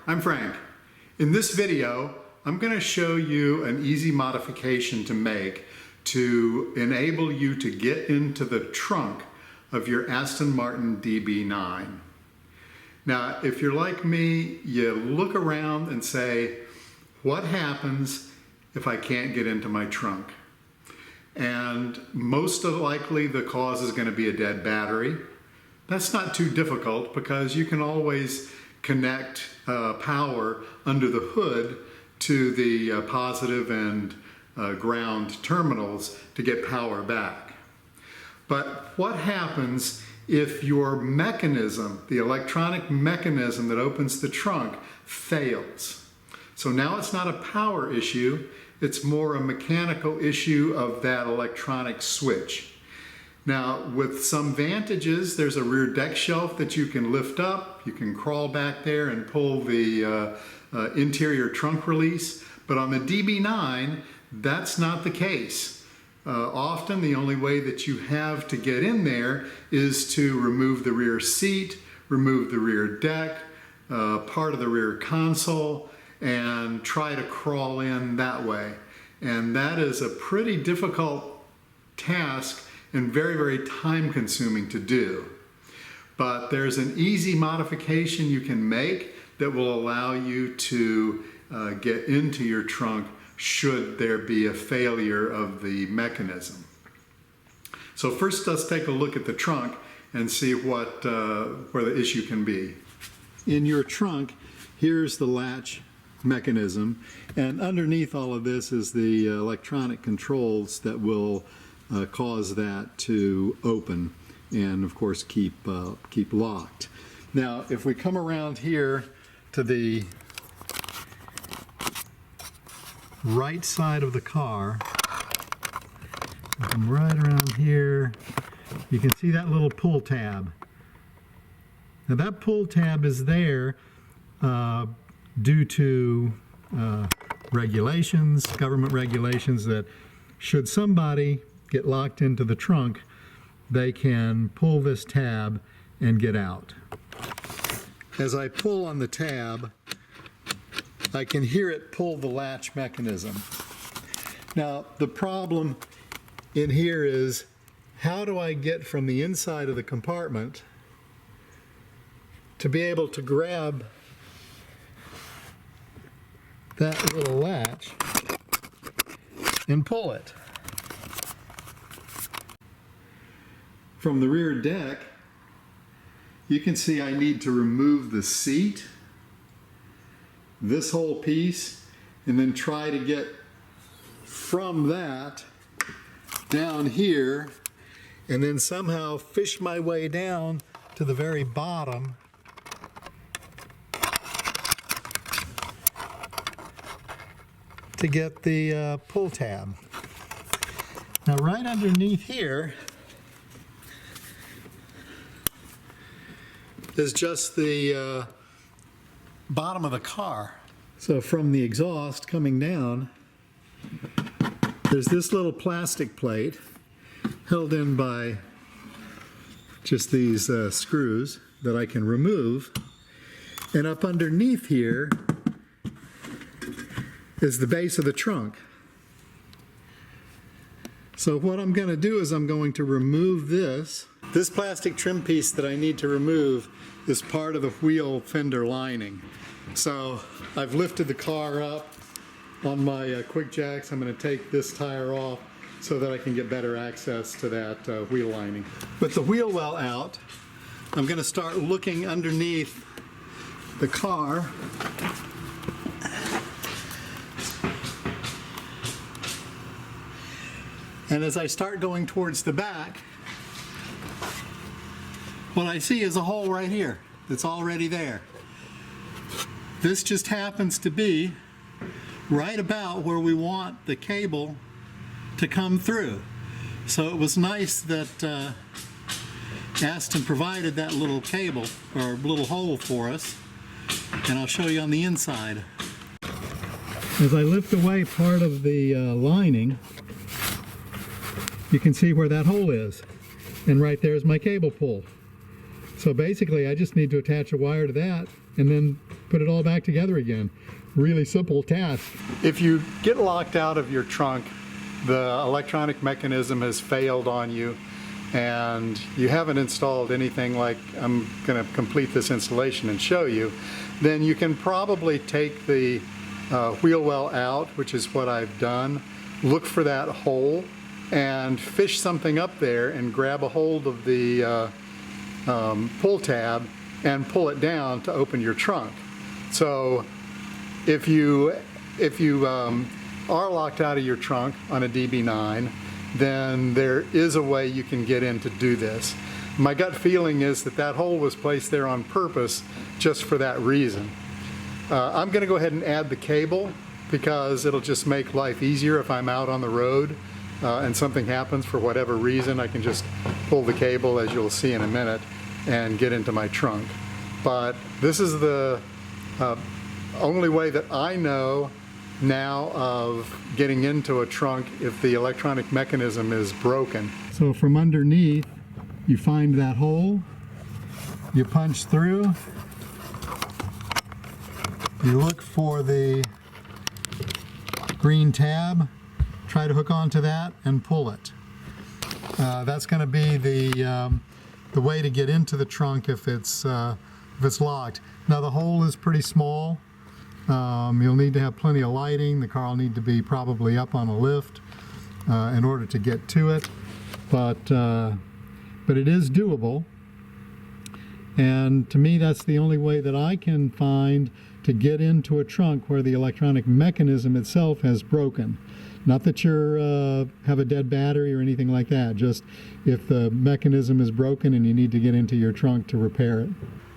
I'm Frank. In this video, I'm going to show you an easy modification to make to enable you to get into the trunk of your Aston Martin DB9. Now, if you're like me, you look around and say, what happens if I can't get into my trunk? And most likely the cause is going to be a dead battery. That's not too difficult because you can always connect power under the hood to the positive and ground terminals to get power back. But what happens if your mechanism, the electronic mechanism that opens the trunk, fails? So now it's not a power issue, it's more a mechanical issue of that electronic switch. Now, with some vantages, there's a rear deck shelf that you can lift up. You can crawl back there and pull the interior trunk release. But on the DB9, that's not the case. Often the only way that you have to get in there is to remove the rear seat, remove the rear deck, part of the rear console, and try to crawl in that way. And that is a pretty difficult task and very, very time consuming to do. But there's an easy modification you can make that will allow you to get into your trunk should there be a failure of the mechanism. So first let's take a look at the trunk and see where the issue can be. In your trunk, here's the latch mechanism, and underneath all of this is the electronic controls that will cause that to open and of course keep locked. Now if we come around here to the right side of the car, come right around here, you can see that little pull tab. Now that pull tab is there due to regulations, government regulations, that should somebody get locked into the trunk, they can pull this tab and get out. As I pull on the tab, I can hear it pull the latch mechanism. Now, the problem in here is, how do I get from the inside of the compartment to be able to grab that little latch and pull it? From the rear deck, you can see I need to remove the seat, this whole piece, and then try to get from that down here, and then somehow fish my way down to the very bottom to get the pull tab. Now right underneath here is just the bottom of the car. So from the exhaust coming down, there's this little plastic plate held in by just these screws that I can remove. And up underneath here is the base of the trunk. So what I'm going to do is I'm going to remove this. This plastic trim piece that I need to remove is part of the wheel fender lining. So I've lifted the car up on my quick jacks. I'm going to take this tire off so that I can get better access to that wheel lining. With the wheel well out, I'm going to start looking underneath the car. And as I start going towards the back, what I see is a hole right here that's already there. This just happens to be right about where we want the cable to come through. So it was nice that Aston provided that little cable, or little hole for us, and I'll show you on the inside. As I lift away part of the lining, you can see where that hole is, and right there's my cable pull. So basically I just need to attach a wire to that and then put it all back together again. Really simple task. If you get locked out of your trunk, the electronic mechanism has failed on you, and you haven't installed anything like I'm going to complete this installation and show you, then you can probably take the wheel well out, which is what I've done, look for that hole and fish something up there and grab a hold of the pull tab and pull it down to open your trunk. So if you are locked out of your trunk on a DB9, then there is a way you can get in to do this. My gut feeling is that that hole was placed there on purpose just for that reason. I'm going to go ahead and add the cable because it'll just make life easier if I'm out on the road and something happens for whatever reason. I can just pull the cable, as you'll see in a minute, and get into my trunk. But this is the only way that I know now of getting into a trunk if the electronic mechanism is broken. So from underneath, you find that hole, you punch through, you look for the green tab, try to hook onto that and pull it. That's going to be the way to get into the trunk if it's locked. Now the hole is pretty small. You'll need to have plenty of lighting. The car will need to be probably up on a lift in order to get to it, but it is doable. And to me, that's the only way that I can find to get into a trunk where the electronic mechanism itself has broken. Not that you have a dead battery or anything like that, just if the mechanism is broken and you need to get into your trunk to repair it.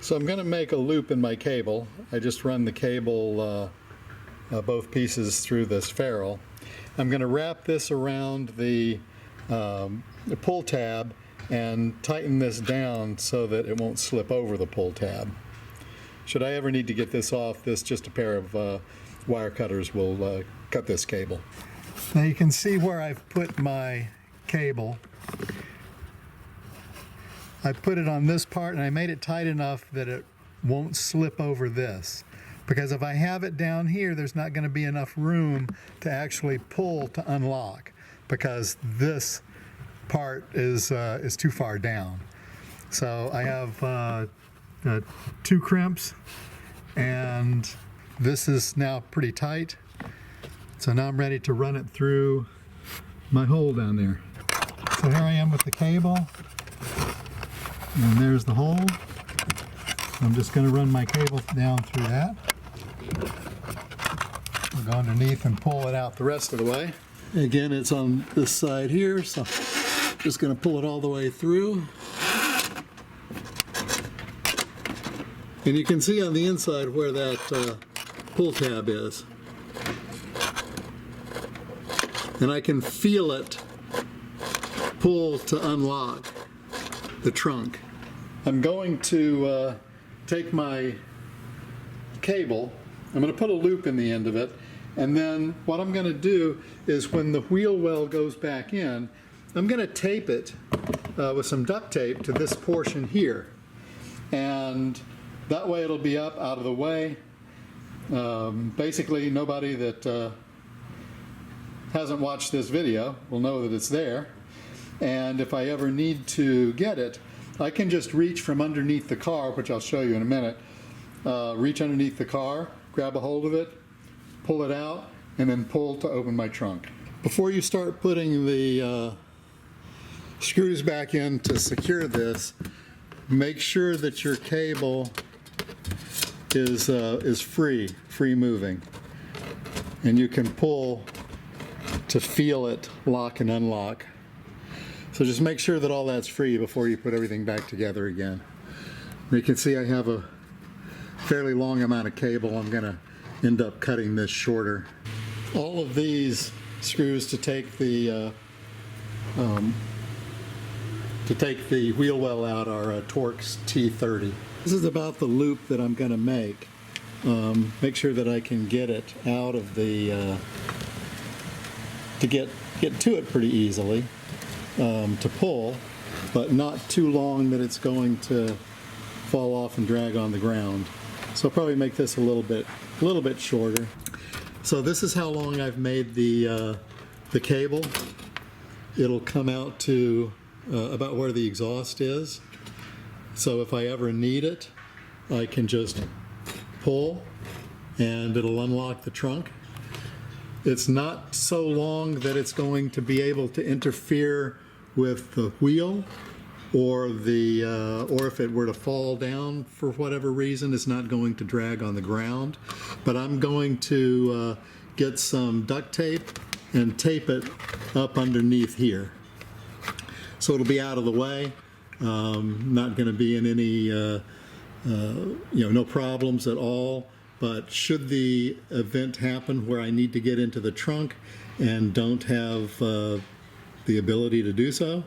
So I'm going to make a loop in my cable. I just run the cable, both pieces, through this ferrule. I'm going to wrap this around the pull tab and tighten this down so that it won't slip over the pull tab. Should I ever need to get this off, just a pair of wire cutters will cut this cable. Now you can see where I've put my cable. I put it on this part and I made it tight enough that it won't slip over this. Because if I have it down here, there's not going to be enough room to actually pull to unlock, because this part is too far down. So I have 2 crimps, and this is now pretty tight. So now I'm ready to run it through my hole down there. So here I am with the cable, and there's the hole. I'm just going to run my cable down through that. We'll go underneath and pull it out the rest of the way. Again, it's on this side here, so I'm just going to pull it all the way through. And you can see on the inside where that pull tab is. And I can feel it pull to unlock the trunk. I'm going to take my cable, I'm going to put a loop in the end of it, and then what I'm going to do is when the wheel well goes back in, I'm going to tape it with some duct tape to this portion here. And that way it'll be up out of the way. Basically nobody that hasn't watched this video will know that it's there. And if I ever need to get it, I can just reach from underneath the car, which I'll show you in a minute. Reach underneath the car, grab a hold of it, pull it out, and then pull to open my trunk. Before you start putting the screws back in to secure this, make sure that your cable is free moving, and you can pull to feel it lock and unlock. So just make sure that all that's free before you put everything back together again. You can see I have a fairly long amount of cable. I'm going to end up cutting this shorter. All of these screws to take the wheel well out are Torx T30. This is about the loop that I'm going to make. Make sure that I can get it out of the to get to it pretty easily to pull, but not too long that it's going to fall off and drag on the ground. So I'll probably make this a little bit shorter. So this is how long I've made the cable. It'll come out to about where the exhaust is. So if I ever need it, I can just pull and it'll unlock the trunk. It's not so long that it's going to be able to interfere with the wheel, or if it were to fall down for whatever reason, it's not going to drag on the ground. But I'm going to get some duct tape and tape it up underneath here. So it'll be out of the way, not going to be in any, no problems at all. But should the event happen where I need to get into the trunk and don't have the ability to do so,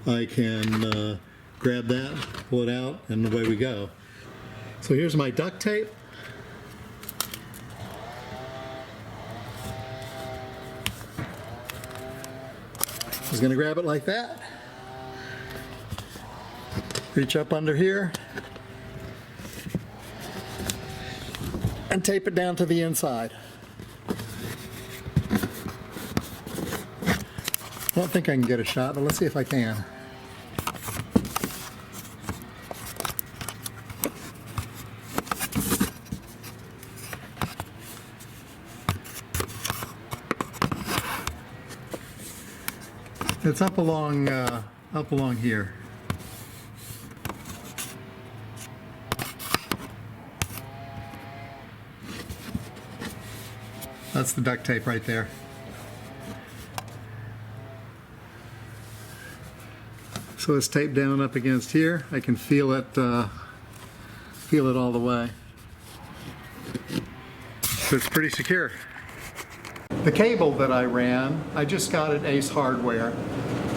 I can grab that, pull it out, and away we go. So here's my duct tape. Just going to grab it like that. Reach up under here and tape it down to the inside. I don't think I can get a shot, but let's see if I can. It's up along here. That's the duct tape right there. So it's taped down up against here. I can feel it all the way. So it's pretty secure. The cable that I ran, I just got at Ace Hardware.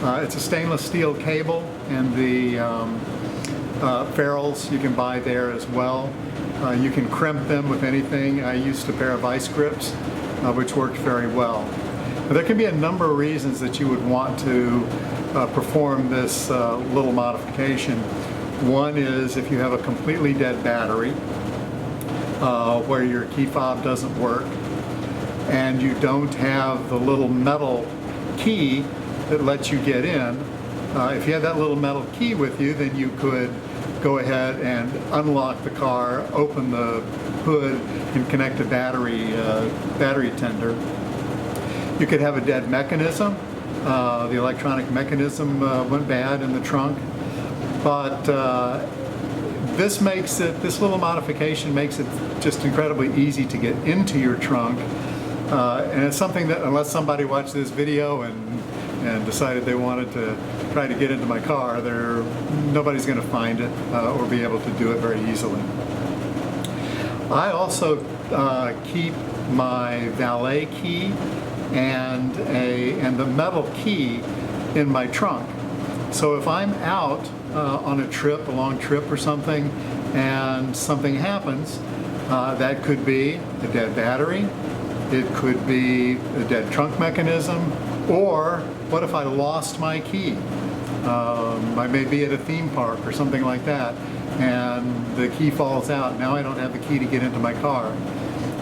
It's a stainless steel cable, and the ferrules you can buy there as well. You can crimp them with anything. I used a pair of vice grips, which worked very well. Now, there can be a number of reasons that you would want to perform this little modification. One is if you have a completely dead battery where your key fob doesn't work, and you don't have the little metal key that lets you get in. If you had that little metal key with you, then you could go ahead and unlock the car, open the hood, and connect a battery tender. You could have a dead mechanism. The electronic mechanism went bad in the trunk. But this little modification makes it just incredibly easy to get into your trunk. And it's something that, unless somebody watched this video and decided they wanted to try to get into my car, nobody's going to find it or be able to do it very easily. I also keep my valet key and the metal key in my trunk. So if I'm out on a long trip or something, and something happens, that could be a dead battery, it could be a dead trunk mechanism, or what if I lost my key? I may be at a theme park or something like that, and the key falls out. Now I don't have the key to get into my car.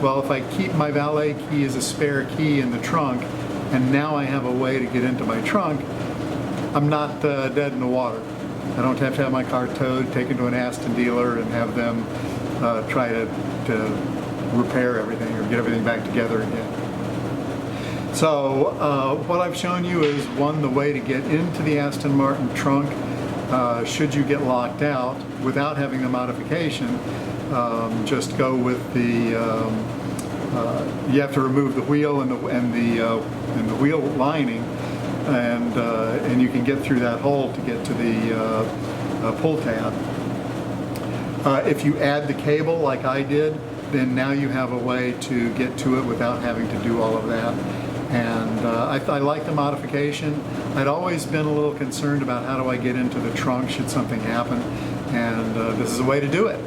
Well, if I keep my valet key as a spare key in the trunk, and now I have a way to get into my trunk, I'm not dead in the water. I don't have to have my car towed, taken to an Aston dealer, and have them try to repair everything or get everything back together again. So what I've shown you is, one, the way to get into the Aston Martin trunk should you get locked out without having the modification. Just go with the, you have to remove the wheel and the wheel lining, and you can get through that hole to get to the pull tab. If you add the cable like I did, then now you have a way to get to it without having to do all of that. And I like the modification. I'd always been a little concerned about how do I get into the trunk should something happen, and this is a way to do it.